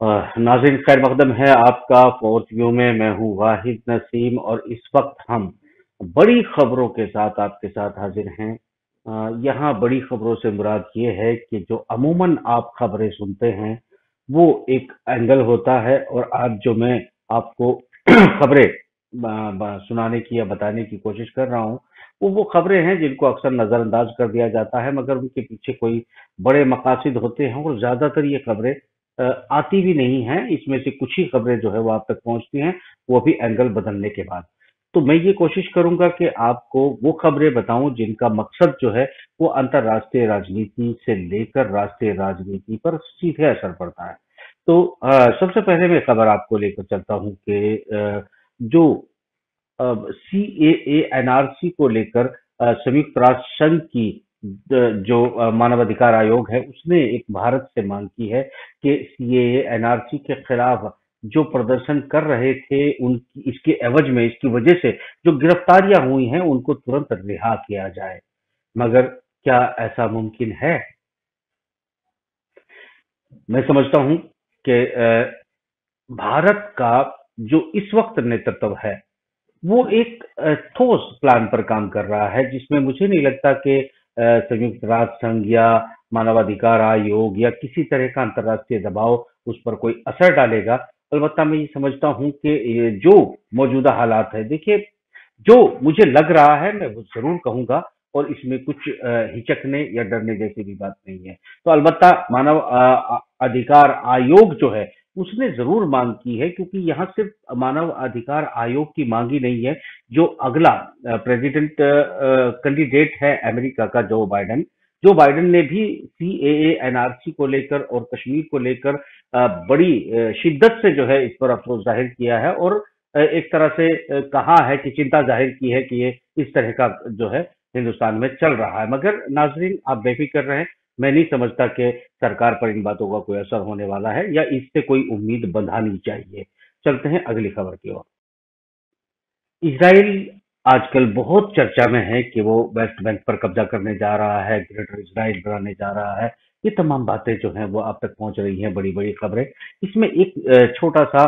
नाज़रीन, खैर मकदम है आपका फोर्थ व्यू में। मैं हूँ वाहिद नसीम और इस वक्त हम बड़ी खबरों के साथ आपके साथ हाजिर हैं। यहाँ बड़ी खबरों से मुराद ये है कि जो अमूमन आप खबरें सुनते हैं वो एक एंगल होता है, और आज जो मैं आपको खबरें सुनाने की या बताने की कोशिश कर रहा हूँ वो खबरें हैं जिनको अक्सर नज़रअंदाज कर दिया जाता है, मगर उनके पीछे कोई बड़े मकासद होते हैं और ज़्यादातर ये खबरें आती भी नहीं है। इसमें से कुछ ही खबरें जो है वो आप तक पहुंचती हैं, वो भी एंगल बदलने के बाद। तो मैं ये कोशिश करूंगा कि आपको वो खबरें बताऊं जिनका मकसद जो है वो अंतर्राष्ट्रीय राजनीति से लेकर राष्ट्रीय राजनीति पर सीधे असर पड़ता है। तो सबसे पहले मैं खबर आपको लेकर चलता हूं कि जो सीएए एनआरसी को लेकर संयुक्त राष्ट्र संघ की जो मानवाधिकार आयोग है उसने एक भारत से मांग की है कि सीएए एनआरसी के खिलाफ जो प्रदर्शन कर रहे थे उनकी इसके एवज में, इसकी वजह से जो गिरफ्तारियां हुई हैं उनको तुरंत रिहा किया जाए। मगर क्या ऐसा मुमकिन है? मैं समझता हूं कि भारत का जो इस वक्त नेतृत्व है वो एक ठोस प्लान पर काम कर रहा है, जिसमें मुझे नहीं लगता कि संयुक्त राष्ट्र संघ या मानवाधिकार आयोग या किसी तरह का अंतर्राष्ट्रीय दबाव उस पर कोई असर डालेगा। अलबत्ता मैं ये समझता हूं कि ये जो मौजूदा हालात है, देखिए, जो मुझे लग रहा है मैं वो जरूर कहूंगा, और इसमें कुछ हिचकने या डरने जैसी भी बात नहीं है। तो अलबत्ता मानव अधिकार आयोग जो है उसने जरूर मांग की है, क्योंकि यहाँ सिर्फ मानव अधिकार आयोग की मांग ही नहीं है। जो अगला प्रेसिडेंट कैंडिडेट है अमेरिका का, जो बाइडेन ने भी सीएए एनआरसी को लेकर और कश्मीर को लेकर बड़ी शिद्दत से जो है इस पर अफसोस जाहिर किया है, और एक तरह से कहा है कि चिंता जाहिर की है कि ये इस तरह का जो है हिंदुस्तान में चल रहा है। मगर नाजरीन, आप बेफिक्र रहें, मैं नहीं समझता कि सरकार पर इन बातों का कोई असर होने वाला है या इससे कोई उम्मीद बंधानी चाहिए। चलते हैं अगली खबर की ओर। इसराइल आजकल बहुत चर्चा में है कि वो वेस्ट बैंक पर कब्जा करने जा रहा है, ग्रेटर इसराइल बनाने जा रहा है। ये तमाम बातें जो हैं वो आप तक पहुंच रही हैं, बड़ी बड़ी खबरें। इसमें एक छोटा सा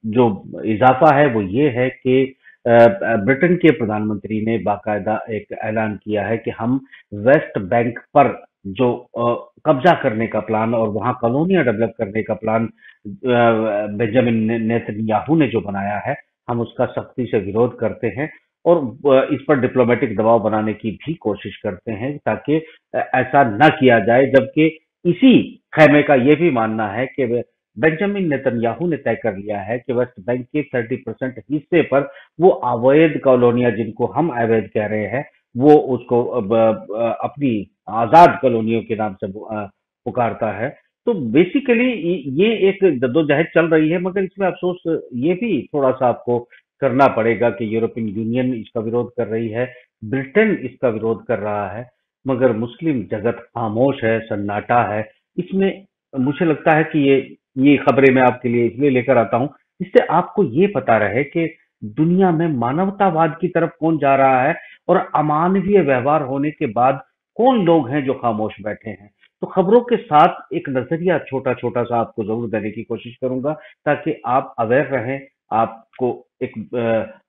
जो इजाफा है वो ये है कि ब्रिटेन के प्रधानमंत्री ने बाकायदा एक ऐलान किया है कि हम वेस्ट बैंक पर जो कब्जा करने का प्लान और वहां कॉलोनियां डेवलप करने का प्लान बेंजामिन नेतन्याहू ने जो बनाया है, हम उसका सख्ती से विरोध करते हैं और इस पर डिप्लोमेटिक दबाव बनाने की भी कोशिश करते हैं, ताकि ऐसा न किया जाए। जबकि इसी खैमे का ये भी मानना है कि बेंजामिन नेतन्याहू ने तय कर लिया है कि वेस्ट बैंक के 30% हिस्से पर वो अवैध कॉलोनियां, जिनको हम अवैध कह रहे हैं, वो उसको अपनी आजाद कॉलोनियों के नाम से पुकारता है। तो बेसिकली ये एक जद्दोजहद चल रही है, मगर इसमें अफसोस ये भी थोड़ा सा आपको करना पड़ेगा कि यूरोपियन यूनियन इसका विरोध कर रही है, ब्रिटेन इसका विरोध कर रहा है, मगर मुस्लिम जगत खामोश है, सन्नाटा है। इसमें मुझे लगता है कि ये खबरें मैं आपके लिए इसलिए लेकर आता हूं, जिससे आपको ये पता रहे कि दुनिया में मानवतावाद की तरफ कौन जा रहा है और अमानवीय व्यवहार होने के बाद कौन लोग हैं जो खामोश बैठे हैं। तो खबरों के साथ एक नजरिया छोटा छोटा सा आपको जरूर देने की कोशिश करूंगा, ताकि आप अवेयर रहें, आपको एक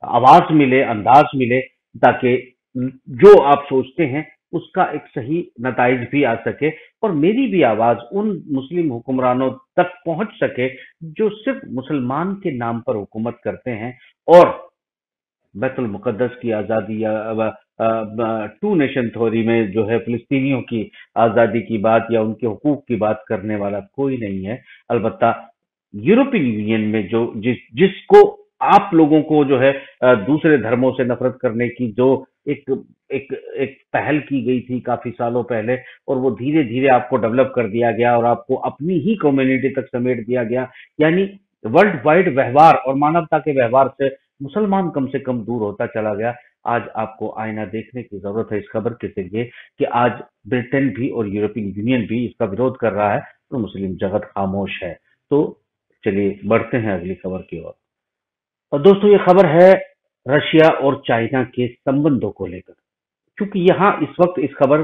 आवाज मिले, अंदाज मिले, ताकि जो आप सोचते हैं उसका एक सही नताइज भी आ सके, और मेरी भी आवाज उन मुस्लिम हुक्मरानों तक पहुंच सके जो सिर्फ मुसलमान के नाम पर हुकूमत करते हैं और बैतुल मुकद्दस की आज़ादी या टू नेशन थ्योरी में जो है फिलिस्तीनियों की आज़ादी की बात या उनके हुकूक की बात करने वाला कोई नहीं है। अलबत्ता यूरोपियन यूनियन में जो जिसको आप लोगों को जो है दूसरे धर्मों से नफरत करने की जो एक एक एक पहल की गई थी काफी सालों पहले, और वो धीरे धीरे आपको डेवलप कर दिया गया और आपको अपनी ही कम्युनिटी तक समेट दिया गया, यानी वर्ल्ड वाइड व्यवहार और मानवता के व्यवहार से मुसलमान कम से कम दूर होता चला गया। आज आपको आईना देखने की जरूरत है इस खबर के जरिए कि आज ब्रिटेन भी और यूरोपियन यूनियन भी इसका विरोध कर रहा है, तो मुस्लिम जगत खामोश है। तो चलिए बढ़ते हैं अगली खबर की ओर। और दोस्तों, ये खबर है रशिया और चाइना के संबंधों को लेकर, क्योंकि यहाँ इस वक्त इस खबर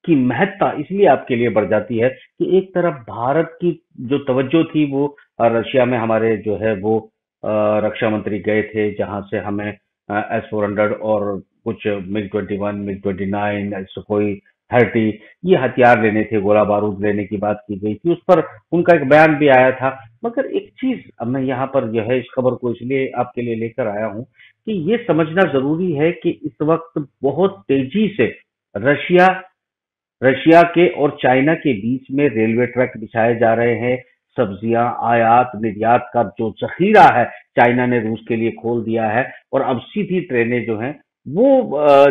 की महत्ता इसलिए आपके लिए बढ़ जाती है कि एक तरफ भारत की जो तवज्जो थी वो रशिया में हमारे जो है वो रक्षा मंत्री गए थे, जहां से हमें S-400 और कुछ MiG-21, MiG-29, सुखोई 30 ये हथियार लेने थे, गोला बारूद लेने की बात की गई थी। उस पर उनका एक बयान भी आया था। मगर एक चीज अब मैं यहाँ पर जो है इस खबर को इसलिए आपके लिए लेकर आया हूँ कि ये समझना जरूरी है कि इस वक्त बहुत तेजी से रशिया रशिया के और चाइना के बीच में रेलवे ट्रैक बिछाए जा रहे हैं। सब्जियां आयात निर्यात का जो जखीरा है, चाइना ने रूस के लिए खोल दिया है, और अब सीधी ट्रेनें जो हैं वो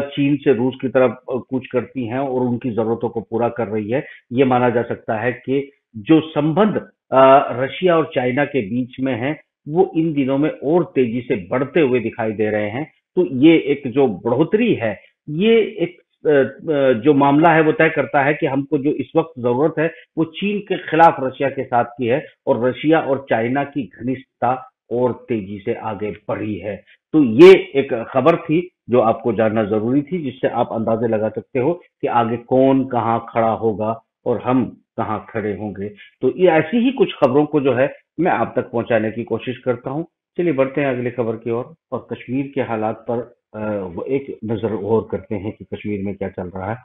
चीन से रूस की तरफ कूच करती हैं और उनकी जरूरतों को पूरा कर रही है। ये माना जा सकता है कि जो संबंध रशिया और चाइना के बीच में है, वो इन दिनों में और तेजी से बढ़ते हुए दिखाई दे रहे हैं। तो ये एक जो बढ़ोतरी है, ये एक जो मामला है वो तय करता है कि हमको जो इस वक्त जरूरत है वो चीन के खिलाफ रशिया के साथ की है, और रशिया और चाइना की घनिष्ठता और तेजी से आगे बढ़ी है। तो ये एक खबर थी जो आपको जानना जरूरी थी, जिससे आप अंदाजे लगा सकते हो कि आगे कौन कहाँ खड़ा होगा और हम कहाँ खड़े होंगे। तो ये ऐसी ही कुछ खबरों को जो है मैं आप तक पहुंचाने की कोशिश करता हूँ। चलिए बढ़ते हैं अगली खबर की ओर, और कश्मीर के हालात पर वो एक नजर और करते हैं कि कश्मीर में क्या चल रहा है।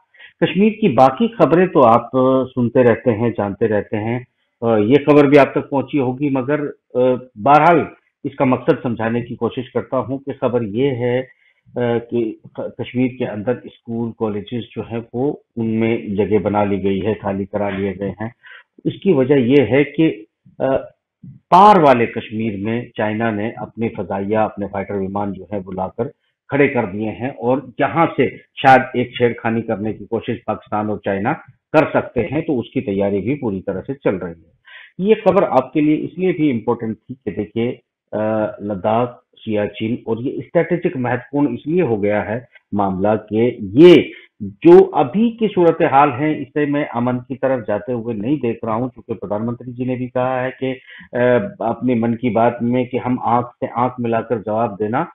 कश्मीर की बाकी खबरें तो आप सुनते रहते हैं, जानते रहते हैं। ये खबर भी आप तक पहुंची होगी, मगर बहरहाल इसका मकसद समझाने की कोशिश करता हूं कि खबर ये है कि कश्मीर के अंदर स्कूल कॉलेजेस जो हैं वो उनमें जगह बना ली गई है, खाली करा लिए गए हैं। इसकी वजह ये है कि अ, पार वाले कश्मीर में चाइना ने अपने फजाइया, अपने फाइटर विमान जो है बुलाकर खड़े कर दिए हैं, और जहां से शायद एक छेड़खानी करने की कोशिश पाकिस्तान और चाइना कर सकते हैं, तो उसकी तैयारी भी पूरी तरह से चल रही है। ये खबर आपके लिए इसलिए भी इम्पोर्टेंट थी कि देखिए लद्दाख, सियाचिन, और ये स्ट्रेटेजिक महत्वपूर्ण इसलिए हो गया है मामला कि ये जो अभी की सूरत हाल है, इसे मैं अमन की तरफ जाते हुए नहीं देख रहा हूं, क्योंकि प्रधानमंत्री जी ने भी कहा है कि अपने मन की बात में कि हम आंख से आंख मिलाकर जवाब देना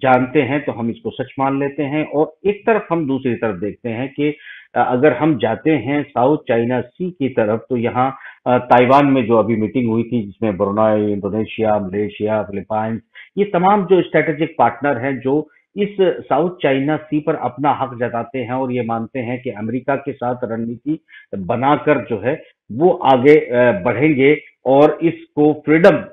जानते हैं, तो हम इसको सच मान लेते हैं। और एक तरफ हम दूसरी तरफ देखते हैं कि अगर हम जाते हैं साउथ चाइना सी की तरफ, तो यहाँ ताइवान में जो अभी मीटिंग हुई थी, जिसमें ब्रुनाई, इंडोनेशिया, मलेशिया, फिलीपाइंस, ये तमाम जो स्ट्रेटेजिक पार्टनर हैं, जो इस साउथ चाइना सी पर अपना हक जताते हैं और ये मानते हैं कि अमेरिका के साथ रणनीति बनाकर जो है वो आगे बढ़ेंगे, और इसको फ्रीडम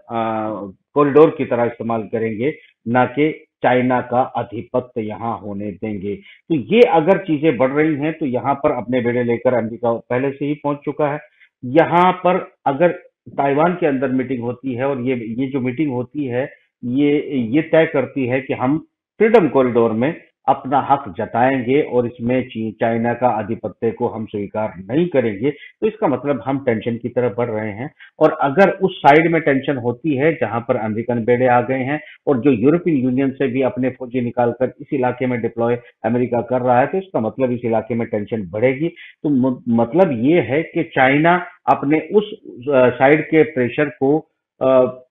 कॉरिडोर की तरह इस्तेमाल करेंगे, ना कि चाइना का आधिपत्य यहाँ होने देंगे। तो ये अगर चीजें बढ़ रही हैं, तो यहाँ पर अपने बेड़े लेकर अमेरिका पहले से ही पहुंच चुका है। यहाँ पर अगर ताइवान के अंदर मीटिंग होती है, और ये जो मीटिंग होती है, ये तय करती है कि हम फ्रीडम कॉरिडोर में अपना हक जताएंगे और इसमें चाइना का आधिपत्य को हम स्वीकार नहीं करेंगे, तो इसका मतलब हम टेंशन की तरफ बढ़ रहे हैं। और अगर उस साइड में टेंशन होती है जहां पर अमेरिकन बेड़े आ गए हैं, और जो यूरोपियन यूनियन से भी अपने फौजी निकालकर इस इलाके में डिप्लॉय अमेरिका कर रहा है, तो इसका मतलब इस इलाके में टेंशन बढ़ेगी। तो मतलब ये है कि चाइना अपने उस साइड के प्रेशर को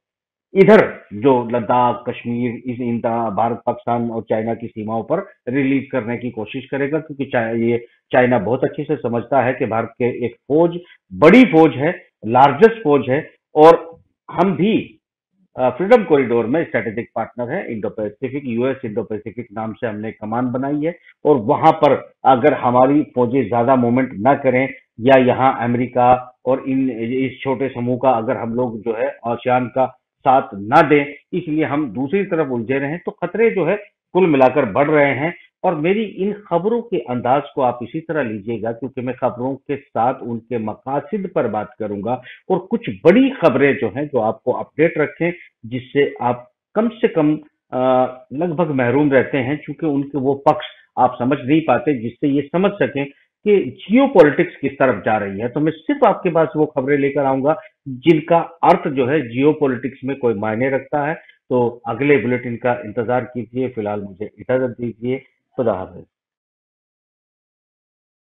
इधर जो लद्दाख, कश्मीर, इन भारत, पाकिस्तान और चाइना की सीमाओं पर रिलीज करने की कोशिश करेगा, क्योंकि ये चाइना बहुत अच्छे से समझता है कि भारत के एक फौज, बड़ी फौज है, लार्जेस्ट फौज है, और हम भी फ्रीडम कॉरिडोर में स्ट्रेटेजिक पार्टनर है। Indo Pacific, US Indo Pacific नाम से हमने कमान बनाई है, और वहां पर अगर हमारी फौजें ज्यादा मूवमेंट ना करें, या यहाँ अमेरिका और इस छोटे समूह का अगर हम लोग जो है आसियान का साथ ना दें, इसलिए हम दूसरी तरफ उलझे रहे, तो खतरे जो है कुल मिलाकर बढ़ रहे हैं। और मेरी इन खबरों के अंदाज को आप इसी तरह लीजिएगा, क्योंकि मैं खबरों के साथ उनके मकासद पर बात करूंगा, और कुछ बड़ी खबरें जो हैं जो आपको अपडेट रखें, जिससे आप कम से कम लगभग महरूम रहते हैं, क्योंकि उनके वो पक्ष आप समझ नहीं पाते जिससे ये समझ सकें कि जियो पॉलिटिक्स किस तरफ जा रही है। तो मैं सिर्फ आपके पास वो खबरें लेकर आऊंगा जिनका अर्थ जो है जियो पॉलिटिक्स में कोई मायने रखता है। तो अगले बुलेटिन का इंतजार कीजिए। फिलहाल मुझे इजाजत दीजिए। खुदा हाफिज।